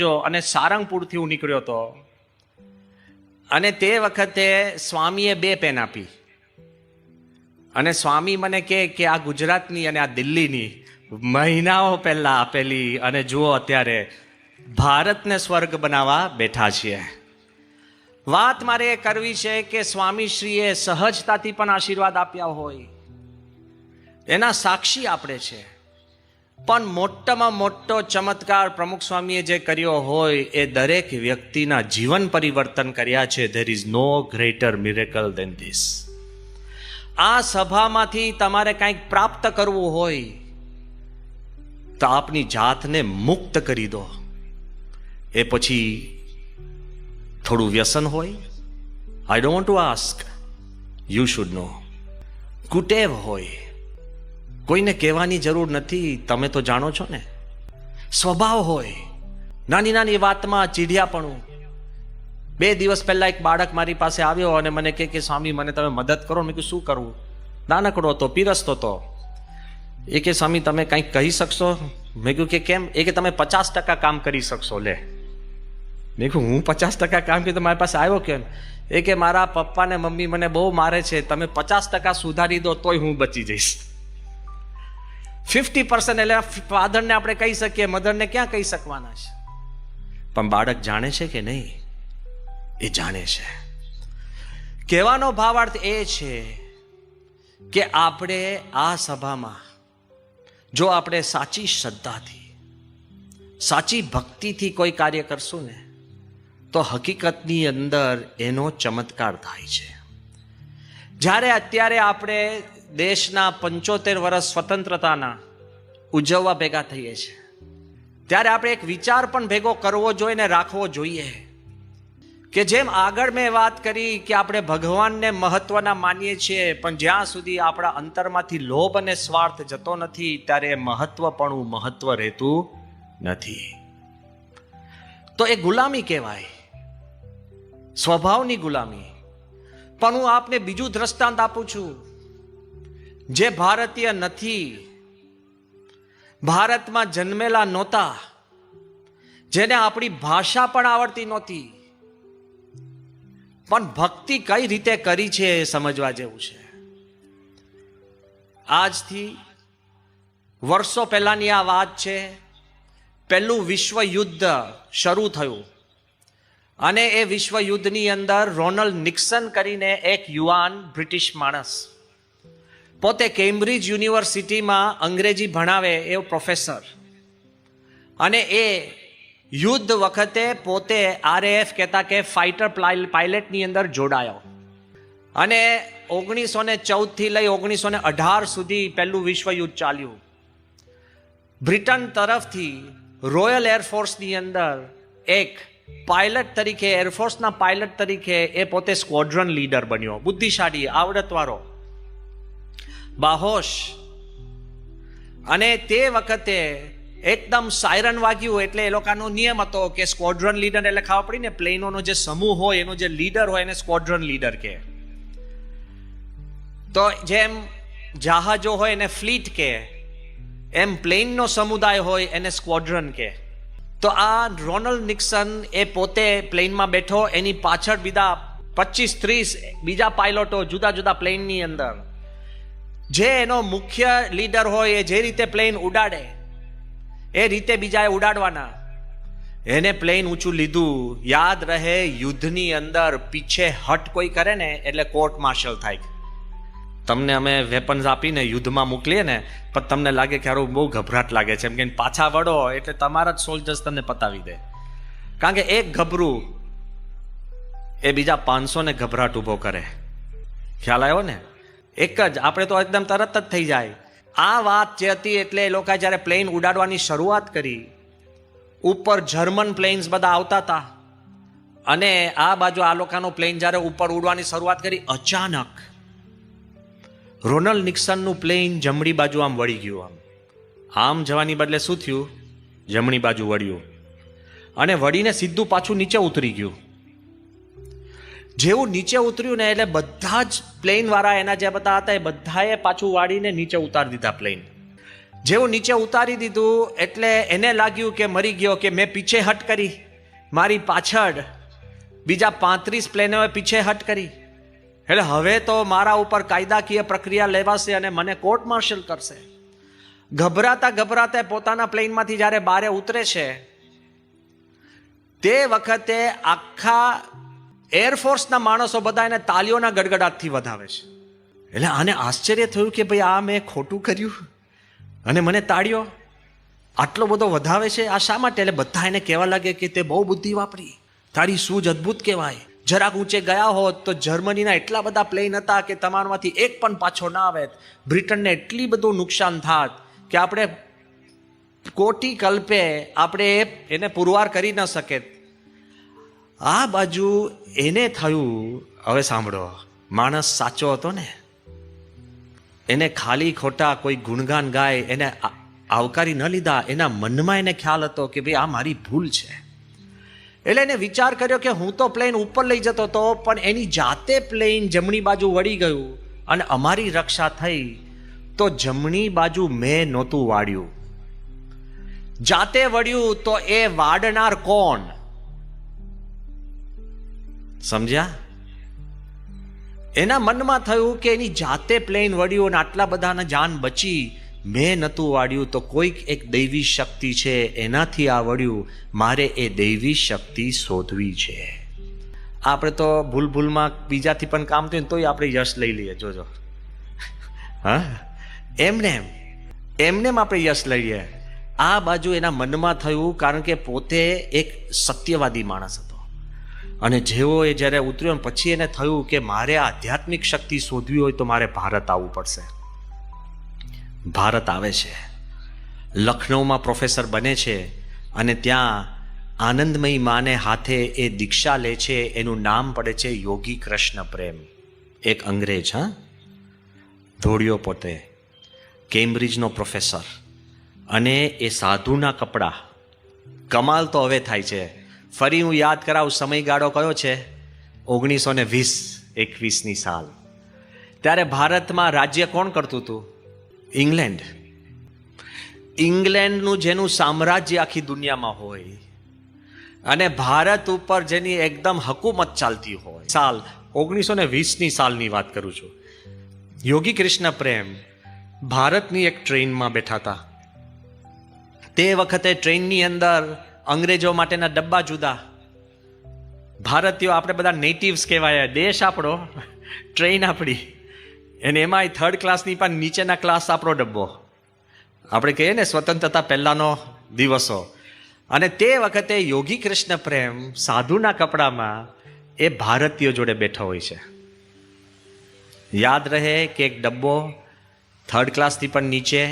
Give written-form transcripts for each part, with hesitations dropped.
જો અને સારંગપુરથી હું નીકળ્યો હતો અને તે વખતે સ્વામીએ 2 પેન આપી અને સ્વામી મને કહે કે આ ગુજરાતની અને આ દિલ્હીની મહિનાઓ પહેલા આપેલી અને જુઓ અત્યારે ભારતને સ્વર્ગ બનાવવા બેઠા છીએ. વાત મારે એ કરવી છે કે સ્વામીશ્રીએ સહજતાથી પણ આશીર્વાદ આપ્યા હોય એના સાક્ષી આપણે છે, પણ મોટામાં મોટો ચમત્કાર પ્રમુખ સ્વામીએ જે કર્યો હોય એ દરેક વ્યક્તિના જીવન પરિવર્તન કર્યા છે. There is no greater miracle than this. આ સભામાંથી તમારે કંઈક પ્રાપ્ત કરવું હોય તો આપની જાતને મુક્ત કરી દો. એ પછી થોડું વ્યસન હોય, I don't want to ask, you should know. કુટેવ હોય, કોઈને કહેવાની જરૂર નથી, તમે તો જાણો છો ને. સ્વભાવ હોય, નાની નાની વાતમાં ચીડિયાપણું. 2 દિવસ પહેલા એક બાળક મારી પાસે આવ્યો અને મને કહે કે સ્વામી મને તમે મદદ કરો. મેં કીધું શું કરવું? નાનકડો તો પીરસતો તો. એ કે સ્વામી તમે કંઈક કહી શકશો? મેં કહ્યું કે કેમ? એ કે તમે 50% કામ કરી શકશો. લે, મેં કહ્યું હું 50% કામ કર્યું તો મારી પાસે આવ્યો કેમ? એ કે મારા પપ્પા ને મમ્મી મને બહુ મારે છે, તમે 50% સુધારી દો તોય હું બચી જઈશ. 50% એટલે ફાધરને આપણે કહી શકીએ, મધરને ક્યાં કહી શકવાના છે? પણ બાળક જાણે છે કે નહીં? એ જાણે છે. કહેવાનો ભાવાર્થ એ છે કે આપણે આ સભામાં જો આપણે સાચી શ્રદ્ધાથી, સાચી ભક્તિથી કોઈ કાર્ય કરશું ને તો હકીકતની અંદર એનો ચમત્કાર થાય છે. જ્યારે અત્યારે આપણે દેશના 75 વર્ષ સ્વતંત્રતાના ઉજવવા ભેગા થઈએ છીએ ત્યારે આપણે એક વિચાર પણ ભેગો કરવો જોઈએ ને રાખવો જોઈએ કે જેમ આગળ મેં વાત કરી કે આપણે ભગવાનને મહત્વના માનીએ છીએ, પણ જ્યાં સુધી આપણા અંતરમાંથી લોભ અને સ્વાર્થ જતો નથી ત્યારે મહત્વપણું મહત્વ રહેતું નથી. તો એ ગુલામી કહેવાય, સ્વભાવની ગુલામી. પણ હું આપને બીજું દ્રષ્ટાંત આપું છું. જે ભારતીય નથી, ભારતમાં જન્મેલા નહોતા, જેને આપણી ભાષા પણ આવડતી નહોતી, પણ ભક્તિ કઈ રીતે કરી છે એ સમજવા જેવું છે. આજથી વર્ષો પહેલાની આ વાત છે. પહેલું વિશ્વ યુદ્ધ શરૂ થયું અને એ વિશ્વ યુદ્ધની અંદર રોનાલ્ડ નિક્સન કરીને એક યુવાન બ્રિટિશ માણસ, પોતે કેમ્બ્રિજ યુનિવર્સિટીમાં અંગ્રેજી ભણાવે એવો પ્રોફેસર, અને એ યુદ્ધ વખતે પોતે RAF કહેતા કે ફાઇટર પાયલટની અંદર જોડાયો અને 1914 થી લઈ 1918 સુધી પહેલું વિશ્વ યુદ્ધ ચાલ્યું. બ્રિટન તરફથી રોયલ એરફોર્સની અંદર એક પાયલટ તરીકે, એરફોર્સના પાયલટ તરીકે એ પોતે સ્ક્વોડ્રન લીડર બન્યો. બુદ્ધિશાળી, આવડતવાળો, બાહોશ. અને તે વખતે એકદમ સાયરન વાગ્યું એટલે એ લોકોનો નિયમ હતો કે સ્ક્વોડ્રન લીડર એટલે ખબર પડી ને, પ્લેનોનો જે સમૂહ હોય એનો જે લીડર હોય એને સ્ક્વોડ્રન લીડર કહે. તો જેમ જહાજો હોય એને ફ્લીટ કહે, એમ પ્લેનનો સમુદાય હોય એને સ્ક્વોડ્રન કહે. તો આ રોનાલ્ડ નિક્સન એ પોતે પ્લેનમાં બેઠો, એની પાછળ બીજા 25-30 બીજા પાયલોટો જુદા જુદા પ્લેનની અંદર. જે એનો મુખ્ય લીડર હોય એ જે રીતે પ્લેન ઉડાડે એ રીતે બીજાએ ઉડાડવાના. એને પ્લેન ઊંચું લીધું. યાદ રહે, યુદ્ધની અંદર પીછે હટ કોઈ કરે ને એટલે કોર્ટ માર્શલ થાય. તમને અમે વેપન્સ આપીને યુદ્ધમાં મોકલીએ ને પણ તમને લાગે કે હારું બહુ ગભરાટ લાગે છે, એમ કે પાછા વળો એટલે તમારા જ સોલ્જર્સ તમને પતાવી દે. કારણ કે એક ગભરું એ બીજા 500 ને ગભરાટ ઊભો કરે. ખ્યાલ આવ્યો ને? એક જ, આપણે તો એકદમ તરત જ થઈ જાય. આ વાત જે હતી એટલે એ લોકોએ જ્યારે પ્લેન ઉડાડવાની શરૂઆત કરી, ઉપર જર્મન પ્લેન્સ બધા આવતા હતા અને આ બાજુ આ લોકોનો પ્લેન જ્યારે ઉપર ઉડવાની શરૂઆત કરી, અચાનક રોનાલ્ડ નિક્સનનું પ્લેન જમણી બાજુ આમ વળી ગયું. આમ જવાની બદલે શું થયું? જમણી બાજુ વળ્યું અને વળીને સીધું પાછું નીચે ઉતરી ગયું. જેવું નીચે ઉતર્યું ને એટલે બધા જ પ્લેન વાળા એના જે બધા હતા એ બધાએ પાછું વાળીને નીચે ઉતારી દીધા પ્લેન. જેવું નીચે ઉતારી દીધું એટલે એને લાગ્યું કે મરી ગયો, કે મેં પીછે હટ કરી, મારી પાછળ બીજા 35 પ્લેનોએ પીછે હટ કરી, એટલે હવે તો મારા ઉપર કાયદાકીય પ્રક્રિયા લેવાશે અને મને કોર્ટ માર્શલ કરશે. ગભરાતા ગભરાતા પોતાના પ્લેનમાંથી જ્યારે બારે ઉતરે છે તે વખતે આખા એરફોર્સના માણસો બધા એને તાલીઓના ગડગડાટથી વધાવે છે. એટલે આને આશ્ચર્ય થયું કે ભાઈ આ મેં ખોટું કર્યું અને મને તાળીઓ આટલો બધો વધાવે છે, આ શા માટે? એટલે બધા એને કહેવા લાગે કે તે બહુ બુદ્ધિ વાપરી, તારી સૂઝ અદ્ભુત કહેવાય. જરાક ઊંચે ગયા હોત તો જર્મનીના એટલા બધા પ્લેન હતા કે તમારામાંથી એક પણ પાછો ના આવે, બ્રિટનને એટલી બધું નુકસાન થાત કે આપણે કોટી કલ્પે આપણે એને પુરવાર કરી ન શકે. આ બાજુ એને થયું, હવે સાંભળો, માણસ સાચો હતો ને, એને ખાલી ખોટા કોઈ ગુણગાન ગાય એને આવકારી ન લીધા. એના મનમાં એને ખ્યાલ હતો કે ભાઈ આ મારી ભૂલ છે. એટલે એને વિચાર કર્યો કે હું તો પ્લેન ઉપર લઈ જતો હતો, પણ એની જાતે પ્લેન જમણી બાજુ વળી ગયું અને અમારી રક્ષા થઈ. તો જમણી બાજુ મેં નહોતું વાળ્યું, જાતે વળ્યું તો એ વાડનાર કોણ? સમજ્યા? એના મનમાં થયું કે એની જાતે પ્લેન વળ્યું અને આટલા બધાના જાન બચી, મેં નહોતું વાળ્યું તો કોઈક એક દૈવી શક્તિ છે એનાથી આ વળ્યું, મારે એ દૈવી શક્તિ શોધવી છે. આપણે તો ભૂલમાં બીજાથી પણ કામ થયું તોય આપણે યશ લઈ લઈએ. જોજો, હા, એમને આપણે યશ લઈએ. આ બાજુ એના મનમાં થયું, કારણ કે પોતે એક સત્યવાદી માણસ હતો અને જેવો એ જ્યારે ઉતર્યો પછી એને થયું કે મારે આધ્યાત્મિક શક્તિ શોધવી હોય તો મારે ભારત આવવું પડશે. ભારત આવે છે, લખનૌમાં પ્રોફેસર બને છે અને ત્યાં આનંદમયી માને હાથે એ દીક્ષા લે છે. એનું નામ પડે છે યોગી કૃષ્ણ પ્રેમ. એક અંગ્રેજ, હા, ધોળિયો, પોતે કેમ્બ્રિજનો પ્રોફેસર, અને એ સાધુના કપડા. કમાલ તો હવે થાય છે, ફરી હું યાદ કરાવું, સમયગાળો કયો છે? 1920-21ની સાલ. ત્યારે ભારતમાં રાજ્ય કોણ કરતું હતું? ઇંગ્લેન્ડ. ઇંગ્લેન્ડનું જેનું સામ્રાજ્ય આખી દુનિયામાં હોય અને ભારત ઉપર જેની એકદમ હકુમત ચાલતી હોય. સાલ 1920ની સાલની વાત કરું છું. યોગી કૃષ્ણ પ્રેમ ભારતની એક ટ્રેનમાં બેઠા હતા. તે વખતે ટ્રેનની અંદર અંગ્રેજો માટેના ડબ્બા જુદા, ભારતીયો આપણે બધા નેટિવ્સ કહેવાય, દેશ આપણો, ટ્રેન આપણી, અને એમાંય 3rd ક્લાસની પણ નીચેના ક્લાસ આપણો ડબ્બો. આપણે કહીએ ને સ્વતંત્રતા પહેલાનો દિવસો. અને તે વખતે યોગી કૃષ્ણ પ્રેમ સાધુના કપડામાં એ ભારતીયો જોડે બેઠો હોય છે. યાદ રહે કે એક ડબ્બો 3rd ક્લાસથી પણ નીચે,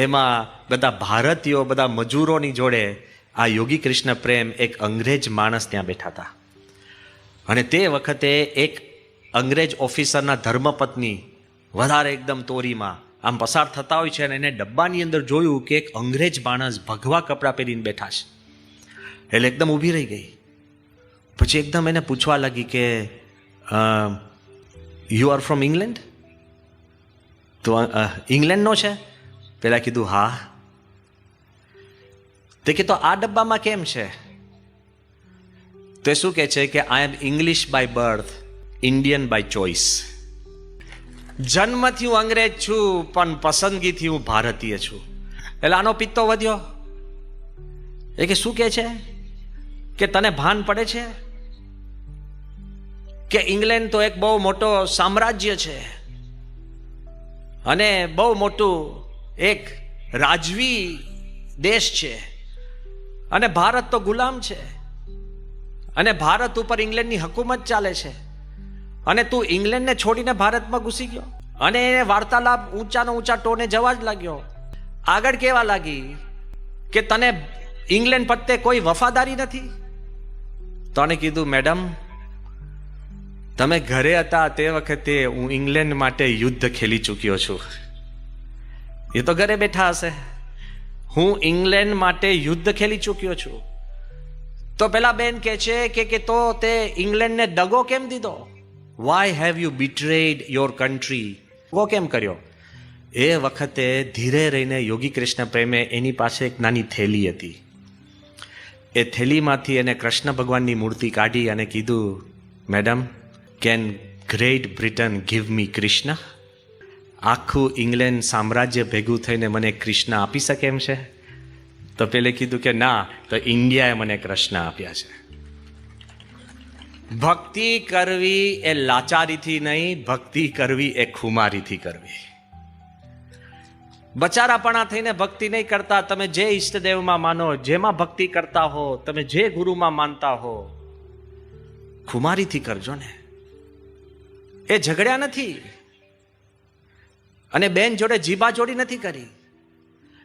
એમાં બધા ભારતીયો, બધા મજૂરોની જોડે આ યોગી કૃષ્ણ પ્રેમ એક અંગ્રેજ માણસ ત્યાં બેઠા હતા. અને તે વખતે એક અંગ્રેજ ઓફિસરના ધર્મપત્ની વધારે એકદમ તોરીમાં આમ પસાર થતા હોય છે અને એને ડબ્બાની અંદર જોયું કે એક અંગ્રેજ માણસ ભગવા કપડાં પહેરીને બેઠા છે. એટલે એકદમ ઊભી રહી ગઈ. પછી એકદમ એને પૂછવા લાગી કે યુ આર ફ્રોમ ઇંગ્લેન્ડ? તો ઇંગ્લેન્ડનો છે? પેલા કીધું હા. તે કે તો આ ડબ્બામાં કેમ છે? તો શું કહે છે કે I am English by birth, Indian by choice. જન્મથી હું અંગ્રેજ છું પણ પસંદગીથી હું ભારતીય છું. એટલે આનો પિત્તો વધ્યો. એ કે શું કહે છે કે તને ભાન પડે છે કે ઇંગ્લેન્ડ તો એક બહુ મોટો સામ્રાજ્ય છે અને બહુ મોટું એક રાજવી દેશ છે અને ભારત તો ગુલામ છે અને ભારત ઉપર ઇંગ્લેન્ડની હકુમત ચાલે છે અને તું ઇંગ્લેન્ડને છોડીને ભારતમાં ઘૂસી ગયો. અને એને વાર્તાલાપ ઊંચાનો ઊંચા ટોને જવા જ લાગ્યો. આગળ કેવા લાગી કે તને ઇંગ્લેન્ડ પ્રત્યે કોઈ વફાદારી નથી? તને કીધું મેડમ, તમે ઘરે હતા તે વખતે હું ઇંગ્લેન્ડ માટે યુદ્ધ ખેલી ચૂક્યો છું. એ તો ઘરે બેઠા હશે. હું ઇંગ્લેન્ડ માટે યુદ્ધ ખેલી ચૂક્યો છું. તો પેલા બેન કહે છે કે તો તે ઇંગ્લેન્ડને દગો કેમ દીધો? Why have you betrayed your country? દગો કેમ કર્યો? એ વખતે ધીરે રહીને યોગી કૃષ્ણ પ્રેમે એની પાસે એક નાની થેલી હતી. એ થેલીમાંથી એને કૃષ્ણ ભગવાનની મૂર્તિ કાઢી અને કીધું, madam, can great Britain give me Krishna? આખું ઇંગ્લેન્ડ સામ્રાજ્ય ભેગું થઈને મને કૃષ્ણ આપી શકે એમ છે? તો પેલે કીધું કે ના, તો ઇન્ડિયાએ મને કૃષ્ણ આપ્યા છે. ભક્તિ કરવી એ લાચારીથી નહીં, ભક્તિ કરવી એ ખુમારીથી કરવી. બચારાપણા થઈને ભક્તિ નહીં કરતા. તમે જે ઈષ્ટદેવમાં માનો, જેમાં ભક્તિ કરતા હો, તમે જે ગુરુમાં માનતા હો, ખુમારીથી કરજો ને. એ ઝઘડ્યા નથી અને બેન જોડે જીબા જોડી નથી કરી,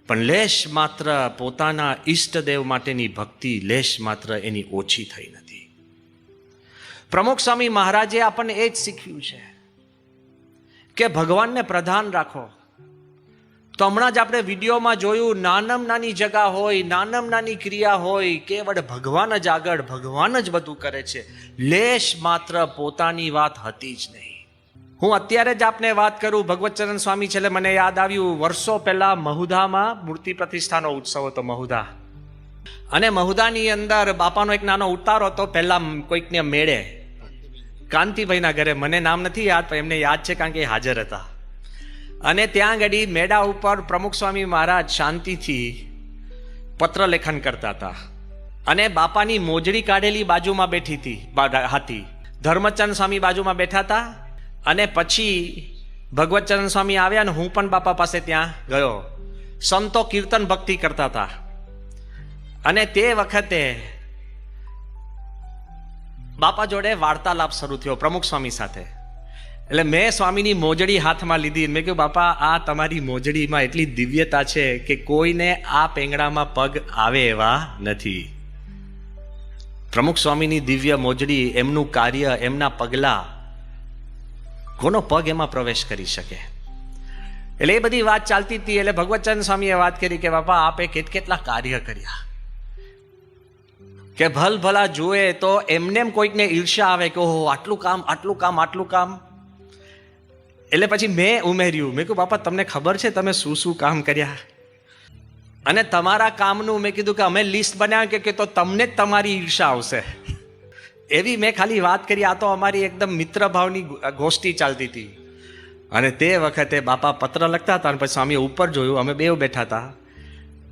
પણ લેશ માત્ર પોતાના ઈષ્ટદેવ માટેની ભક્તિ લેશ માત્ર એની ઓછી થઈ નથી. પ્રમુખ સ્વામી મહારાજે આપણને એ જ શીખ્યું છે કે ભગવાનને પ્રધાન રાખો. તો હમણાં જ આપણે વિડીયોમાં જોયું, નાનમ નાની જગા હોય, નાનમ નાની ક્રિયા હોય, કેવળ ભગવાન જ આગળ, ભગવાન જ બધું કરે છે. લેશ માત્ર પોતાની વાત હતી જ નહીં. હું અત્યારે જ આપને વાત કરું, ભગવતચરણ સ્વામી છેલ્લે મને યાદ આવ્યું, વર્ષો પહેલા મહુધામાં મૂર્તિ પ્રતિષ્ઠાનો ઉત્સવ હતો, મહુધા. અને મહુધાની અંદર બાપાનો એક નાનો ઉતારો હતો, પહેલા કોઈકને મેળે, કાંતિભાઈના ઘરે, મને નામ નથી યાદ પણ એમને યાદ છે કારણ કે એ હાજર હતા. અને ત્યાં આગળ મેળા ઉપર પ્રમુખ સ્વામી મહારાજ શાંતિથી પત્ર લેખન કરતા હતા અને બાપાની મોજડી કાઢેલી બાજુમાં બેઠી હતી. ધર્મચંદ સ્વામી બાજુમાં બેઠા હતા અને પછી ભગવતચરણ સ્વામી આવ્યા ને હું પણ બાપા પાસે ત્યાં ગયો. સંતો કીર્તન ભક્તિ કરતા હતા અને તે વખતે બાપા જોડે વાર્તાલાપ શરૂ થયો પ્રમુખ સ્વામી સાથે. એટલે મેં સ્વામીની મોજડી હાથમાં લીધી. મેં કહ્યું, બાપા, આ તમારી મોજડીમાં એટલી દિવ્યતા છે કે કોઈને આ પેંગડામાં પગ આવે એવા નથી. પ્રમુખ સ્વામીની દિવ્ય મોજડી, એમનું કાર્ય, એમના પગલા, કોનો પગ એમાં પ્રવેશ કરી શકે? એટલે એ બધી વાત ચાલતી હતી. એટલે ભગવતચંદ સ્વામીએ વાત કરી કે બાપા, આપે કેટલા કાર્ય કર્યા કે ભલ ભલા જુએ તો એમને કોઈકને ઈર્ષ્યા આવે કે ઓહો, આટલું કામ, આટલું કામ, આટલું કામ. એટલે પછી મેં ઉમેર્યું, મેં કહ્યું, બાપા, તમને ખબર છે તમે શું શું કામ કર્યા? અને તમારા કામનું મેં કીધું કે અમે લિસ્ટ બનાવ્યું કે તો તમને જ તમારી ઈર્ષા આવશે, એવી મેં ખાલી વાત કરી. આ તો અમારી એકદમ મિત્ર ભાવની ગોષ્ઠી ચાલતી હતી. અને તે વખતે બાપા પત્ર લખતા હતા અને પછી સ્વામીએ ઉપર જોયું, અમે બેવ બેઠા હતા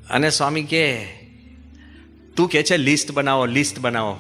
અને સ્વામી કે તું કે છે લિસ્ટ બનાવો, લિસ્ટ બનાવો.